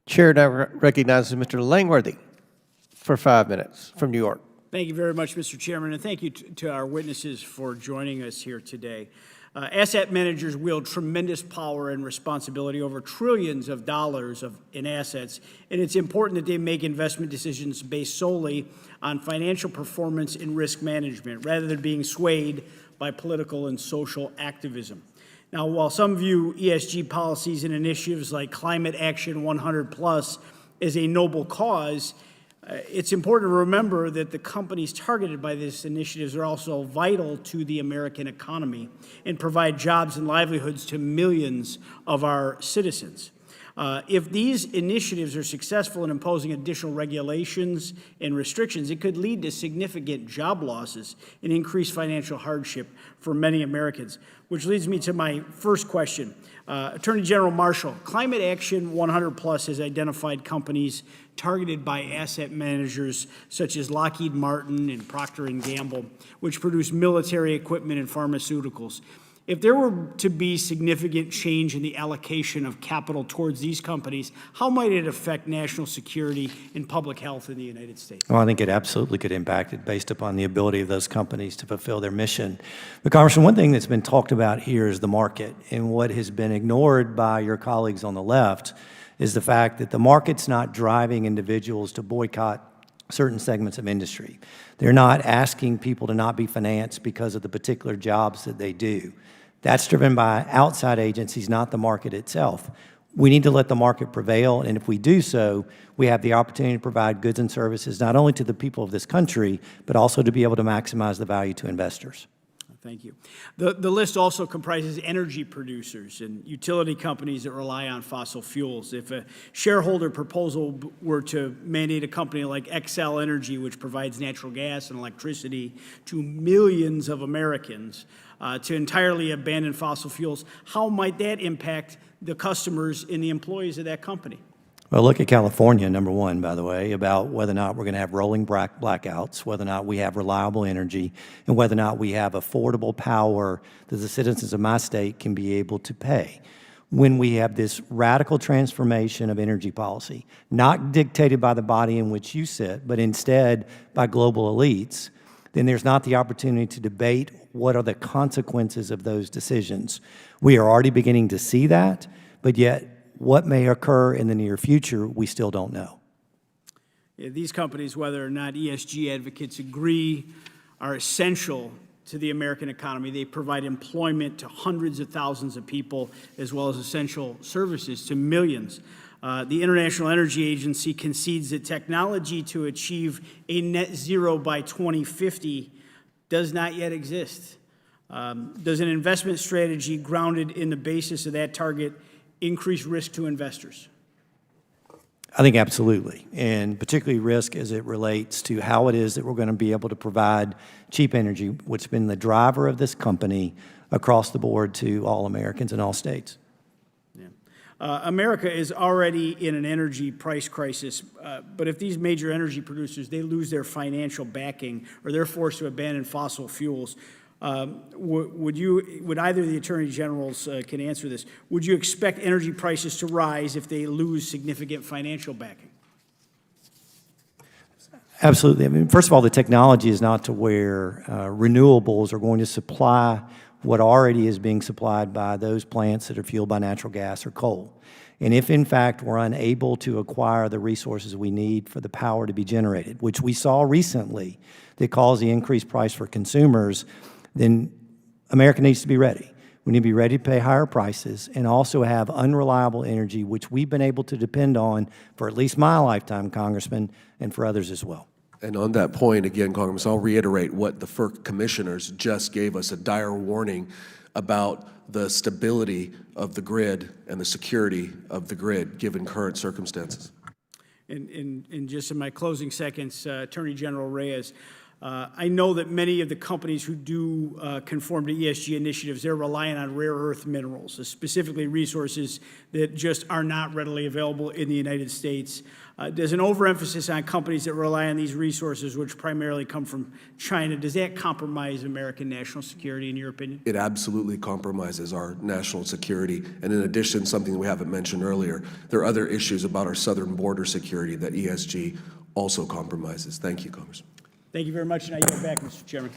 Chair now recognizes Mr. Langworthy for 5 minutes from New York. Thank you very much, Mr. Chairman, and thank you to our witnesses for joining us here today. Asset managers wield tremendous power and responsibility over trillions of dollars in assets, and it's important that they make investment decisions based solely on financial performance and risk management, rather than being swayed by political and social activism. Now, while some view ESG policies and initiatives like Climate Action 100+ as a noble cause, it's important to remember that the companies targeted by these initiatives are also vital to the American economy and provide jobs and livelihoods to millions of our citizens. If these initiatives are successful in imposing additional regulations and restrictions, it could lead to significant job losses and increased financial hardship for many Americans, which leads me to my first question. Attorney General Marshall, Climate Action 100+ has identified companies targeted by asset managers such as Lockheed Martin and Procter & Gamble, which produce military equipment and pharmaceuticals. If there were to be significant change in the allocation of capital towards these companies, how might it affect national security and public health in the United States? Well, I think it absolutely could impact it based upon the ability of those companies to fulfill their mission. But Congressman, one thing that's been talked about here is the market. And what has been ignored by your colleagues on the left is the fact that the market's not driving individuals to boycott certain segments of industry. They're not asking people to not be financed because of the particular jobs that they do. That's driven by outside agencies, not the market itself. We need to let the market prevail, and if we do so, we have the opportunity to provide goods and services not only to the people of this country, but also to be able to maximize the value to investors. Thank you. The list also comprises energy producers and utility companies that rely on fossil fuels. If a shareholder proposal were to mandate a company like Xcel Energy, which provides natural gas and electricity to millions of Americans, to entirely abandon fossil fuels, how might that impact the customers and the employees of that company? Well, look at California, number one, by the way, about whether or not we're going to have rolling blackouts, whether or not we have reliable energy, and whether or not we have affordable power that the citizens of my state can be able to pay. When we have this radical transformation of energy policy, not dictated by the body in which you sit, but instead by global elites, then there's not the opportunity to debate what are the consequences of those decisions. We are already beginning to see that, but yet what may occur in the near future, we still don't know. Yeah, these companies, whether or not ESG advocates agree, are essential to the American economy. They provide employment to hundreds of thousands of people, as well as essential services to millions. The International Energy Agency concedes that technology to achieve a net zero by 2050 does not yet exist. Does an investment strategy grounded in the basis of that target increase risk to investors? I think absolutely, and particularly risk as it relates to how it is that we're going to be able to provide cheap energy, which has been the driver of this company across the board to all Americans in all states. America is already in an energy price crisis, but if these major energy producers, they lose their financial backing or they're forced to abandon fossil fuels, would either of the attorney generals can answer this, would you expect energy prices to rise if they lose significant financial backing? Absolutely. I mean, first of all, the technology is not to where renewables are going to supply what already is being supplied by those plants that are fueled by natural gas or coal. And if, in fact, we're unable to acquire the resources we need for the power to be generated, which we saw recently that caused the increased price for consumers, then America needs to be ready. We need to be ready to pay higher prices and also have unreliable energy, which we've been able to depend on for at least my lifetime, Congressman, and for others as well. And on that point, again, Congressman, I'll reiterate what the FERC commissioners just gave us, a dire warning about the stability of the grid and the security of the grid, given current circumstances. And just in my closing seconds, Attorney General Reyes, I know that many of the companies who do conform to ESG initiatives, they're relying on rare earth minerals, specifically resources that just are not readily available in the United States. There's an overemphasis on companies that rely on these resources, which primarily come from China. Does that compromise American national security, in your opinion? It absolutely compromises our national security. And in addition, something that we haven't mentioned earlier, there are other issues about our southern border security that ESG also compromises. Thank you, Congressman. Thank you very much, and I yield back, Mr. Chairman.